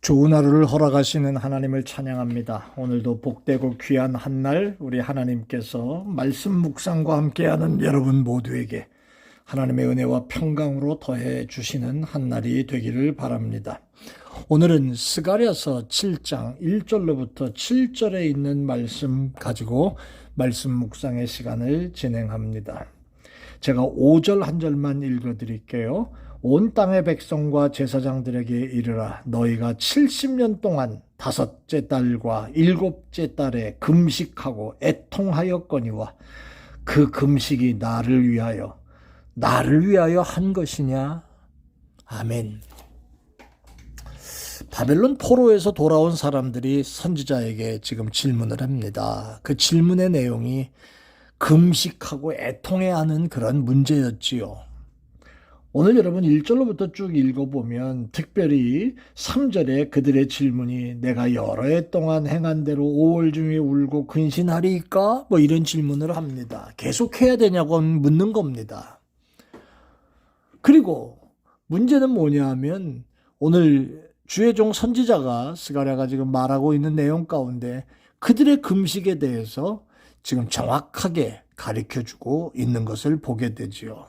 좋은 하루를 허락하시는 하나님을 찬양합니다. 오늘도 복되고 귀한 한 날 우리 하나님께서 말씀 묵상과 함께하는 여러분 모두에게 하나님의 은혜와 평강으로 더해 주시는 한 날이 되기를 바랍니다. 오늘은 스가랴서 7장 1절로부터 7절에 있는 말씀 가지고 말씀 묵상의 시간을 진행합니다. 제가 5절 한 절만 읽어드릴게요. 온 땅의 백성과 제사장들에게 이르라. 너희가 70년 동안 다섯째 달과 일곱째 달에 금식하고 애통하였거니와 그 금식이 나를 위하여 한 것이냐? 아멘. 바벨론 포로에서 돌아온 사람들이 선지자에게 지금 질문을 합니다. 그 질문의 내용이 금식하고 애통해야 하는 그런 문제였지요. 오늘 여러분 1절로부터 쭉 읽어보면 특별히 3절에 그들의 질문이 내가 여러 해 동안 행한 대로 5월 중에 울고 근신하리이까? 뭐 이런 질문을 합니다. 계속해야 되냐고 묻는 겁니다. 그리고 문제는 뭐냐 하면 오늘 주의 종 선지자가 스가랴가 지금 말하고 있는 내용 가운데 그들의 금식에 대해서 지금 정확하게 가르쳐주고 있는 것을 보게 되지요.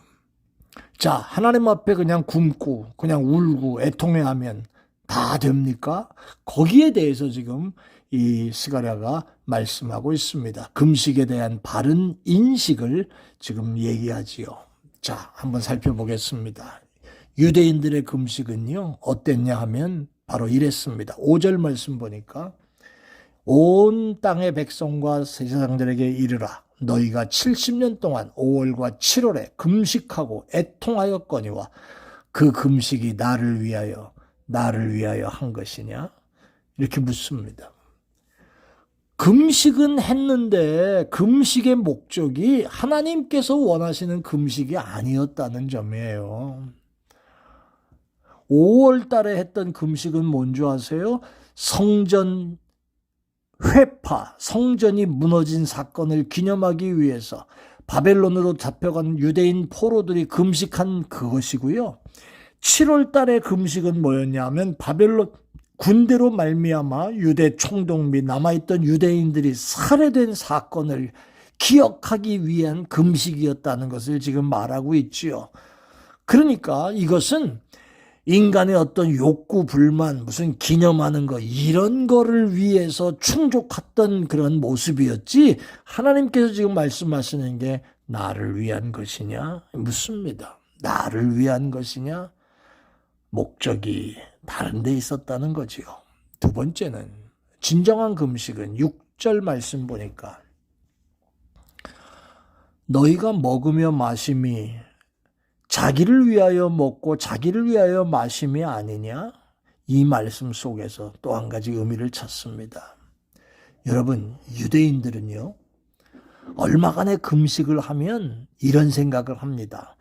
자, 하나님 앞에 그냥 굶고 그냥 울고 애통해하면 다 됩니까? 거기에 대해서 지금 이 스가랴가 말씀하고 있습니다. 금식에 대한 바른 인식을 지금 얘기하지요. 자, 한번 살펴보겠습니다. 유대인들의 금식은요 어땠냐 하면 바로 이랬습니다. 5절 말씀 보니까 온 땅의 백성과 제사장들에게 이르라. 너희가 70년 동안 5월과 7월에 금식하고 애통하였거니와 그 금식이 나를 위하여 한 것이냐? 이렇게 묻습니다. 금식은 했는데 금식의 목적이 하나님께서 원하시는 금식이 아니었다는 점이에요. 5월 달에 했던 금식은 뭔지 아세요? 성전 회파, 성전이 무너진 사건을 기념하기 위해서 바벨론으로 잡혀간 유대인 포로들이 금식한 그것이고요. 7월 달의 금식은 뭐였냐 하면 바벨론 군대로 말미암아 유대 총독 및 남아있던 유대인들이 살해된 사건을 기억하기 위한 금식이었다는 것을 지금 말하고 있지요. 그러니까 이것은 인간의 어떤 욕구, 불만, 무슨 기념하는 거 이런 거를 위해서 충족했던 그런 모습이었지 하나님께서 지금 말씀하시는 게 나를 위한 것이냐? 묻습니다. 나를 위한 것이냐? 목적이 다른 데 있었다는 거지요. 두 번째는 진정한 금식은 6절 말씀 보니까 너희가 먹으며 마심이 자기를 위하여 먹고 자기를 위하여 마심이 아니냐? 이 말씀 속에서 또 한 가지 의미를 찾습니다. 여러분, 유대인들은요, 얼마간의 금식을 하면 이런 생각을 합니다.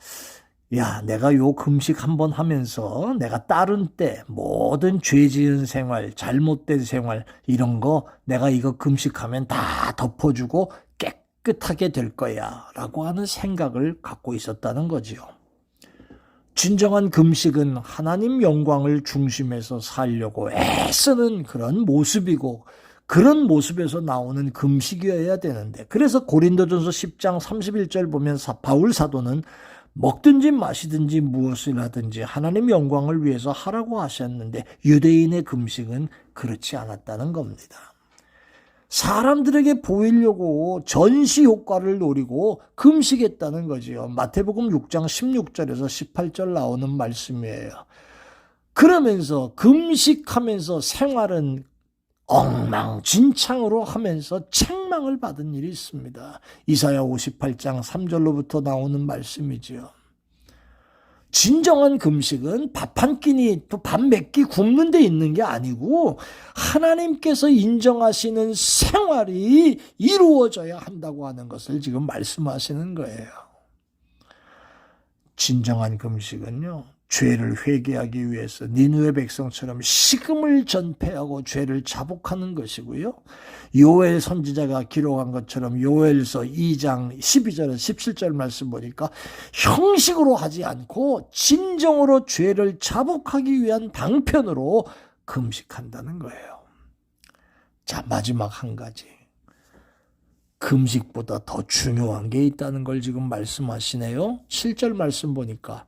야, 내가 요 금식 한번 하면서 내가 다른 때 모든 죄 지은 생활, 잘못된 생활 이런 거 내가 이거 금식하면 다 덮어주고 깨끗하게 될 거야 라고 하는 생각을 갖고 있었다는 거지요. 진정한 금식은 하나님 영광을 중심에서 살려고 애쓰는 그런 모습이고 그런 모습에서 나오는 금식이어야 되는데 그래서 고린도전서 10장 31절 보면 바울 사도는 먹든지 마시든지 무엇을 하든지 하나님 영광을 위해서 하라고 하셨는데 유대인의 금식은 그렇지 않았다는 겁니다. 사람들에게 보이려고 전시 효과를 노리고 금식했다는 거지요. 마태복음 6장 16절에서 18절 나오는 말씀이에요. 그러면서 금식하면서 생활은 엉망진창으로 하면서 책망을 받은 일이 있습니다. 이사야 58장 3절로부터 나오는 말씀이지요. 진정한 금식은 밥 한 끼니 또 밥 몇 끼 굶는 데 있는 게 아니고 하나님께서 인정하시는 생활이 이루어져야 한다고 하는 것을 지금 말씀하시는 거예요. 진정한 금식은요, 죄를 회개하기 위해서 니느웨 백성처럼 식음을 전폐하고 죄를 자복하는 것이고요. 요엘 선지자가 기록한 것처럼 요엘서 2장 12절 17절 말씀 보니까 형식으로 하지 않고 진정으로 죄를 자복하기 위한 방편으로 금식한다는 거예요. 자, 마지막 한 가지. 금식보다 더 중요한 게 있다는 걸 지금 말씀하시네요. 7절 말씀 보니까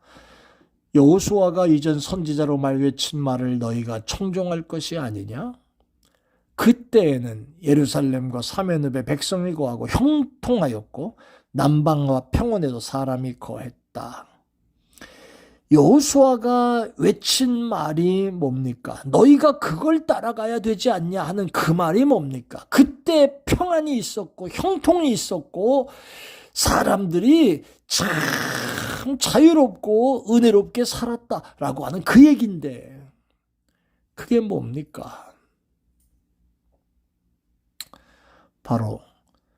여호수아가 이전 선지자로 말 외친 말을 너희가 청종할 것이 아니냐? 그때에는 예루살렘과 사면읍에 백성이 거하고 형통하였고 남방과 평원에도 사람이 거했다. 여호수아가 외친 말이 뭡니까? 너희가 그걸 따라가야 되지 않냐 하는 그 말이 뭡니까? 그때 평안이 있었고 형통이 있었고 사람들이 참 자유롭고 은혜롭게 살았다라고 하는 그 얘기인데 그게 뭡니까? 바로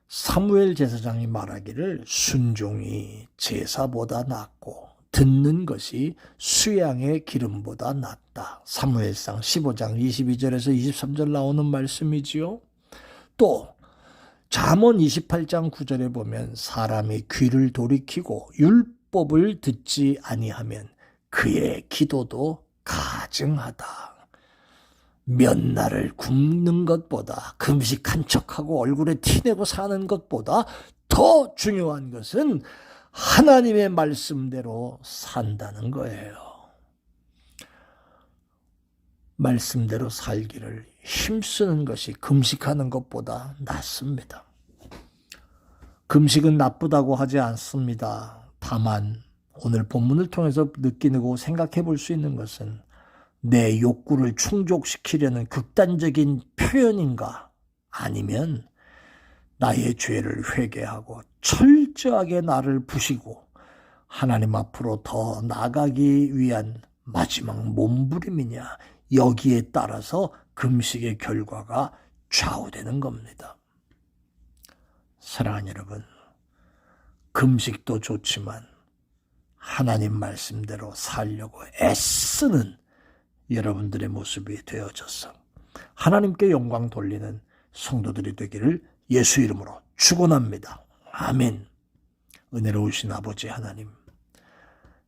사무엘 제사장이 말하기를 순종이 제사보다 낫고 듣는 것이 수양의 기름보다 낫다. 사무엘상 15장 22절에서 23절 나오는 말씀이지요. 또 잠언 28장 9절에 보면 사람이 귀를 돌이키고 율법을 듣지 아니하면 그의 기도도 가증하다. 몇 날을 굶는 것보다 금식한 척하고 얼굴에 티내고 사는 것보다 더 중요한 것은 하나님의 말씀대로 산다는 거예요. 말씀대로 살기를 힘쓰는 것이 금식하는 것보다 낫습니다. 금식은 나쁘다고 하지 않습니다. 다만 오늘 본문을 통해서 느끼고 생각해 볼 수 있는 것은 내 욕구를 충족시키려는 극단적인 표현인가 아니면 나의 죄를 회개하고 철저하게 나를 부시고 하나님 앞으로 더 나가기 위한 마지막 몸부림이냐 여기에 따라서 금식의 결과가 좌우되는 겁니다. 사랑하는 여러분, 금식도 좋지만 하나님 말씀대로 살려고 애쓰는 여러분들의 모습이 되어져서 하나님께 영광 돌리는 성도들이 되기를 예수 이름으로 축원합니다. 아멘. 은혜로우신 아버지 하나님,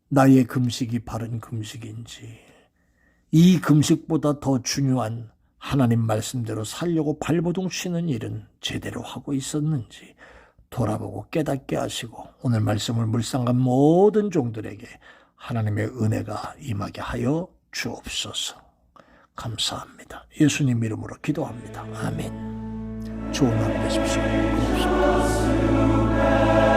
나의 금식이 바른 금식인지 이 금식보다 더 중요한 하나님 말씀대로 살려고 발버둥 치는 일은 제대로 하고 있었는지 돌아보고 깨닫게 하시고 오늘 말씀을 묵상한 모든 종들에게 하나님의 은혜가 임하게 하여 주옵소서. 감사합니다. 예수님 이름으로 기도합니다. 아멘. 좋은 하루 되십시오. 고맙습니다.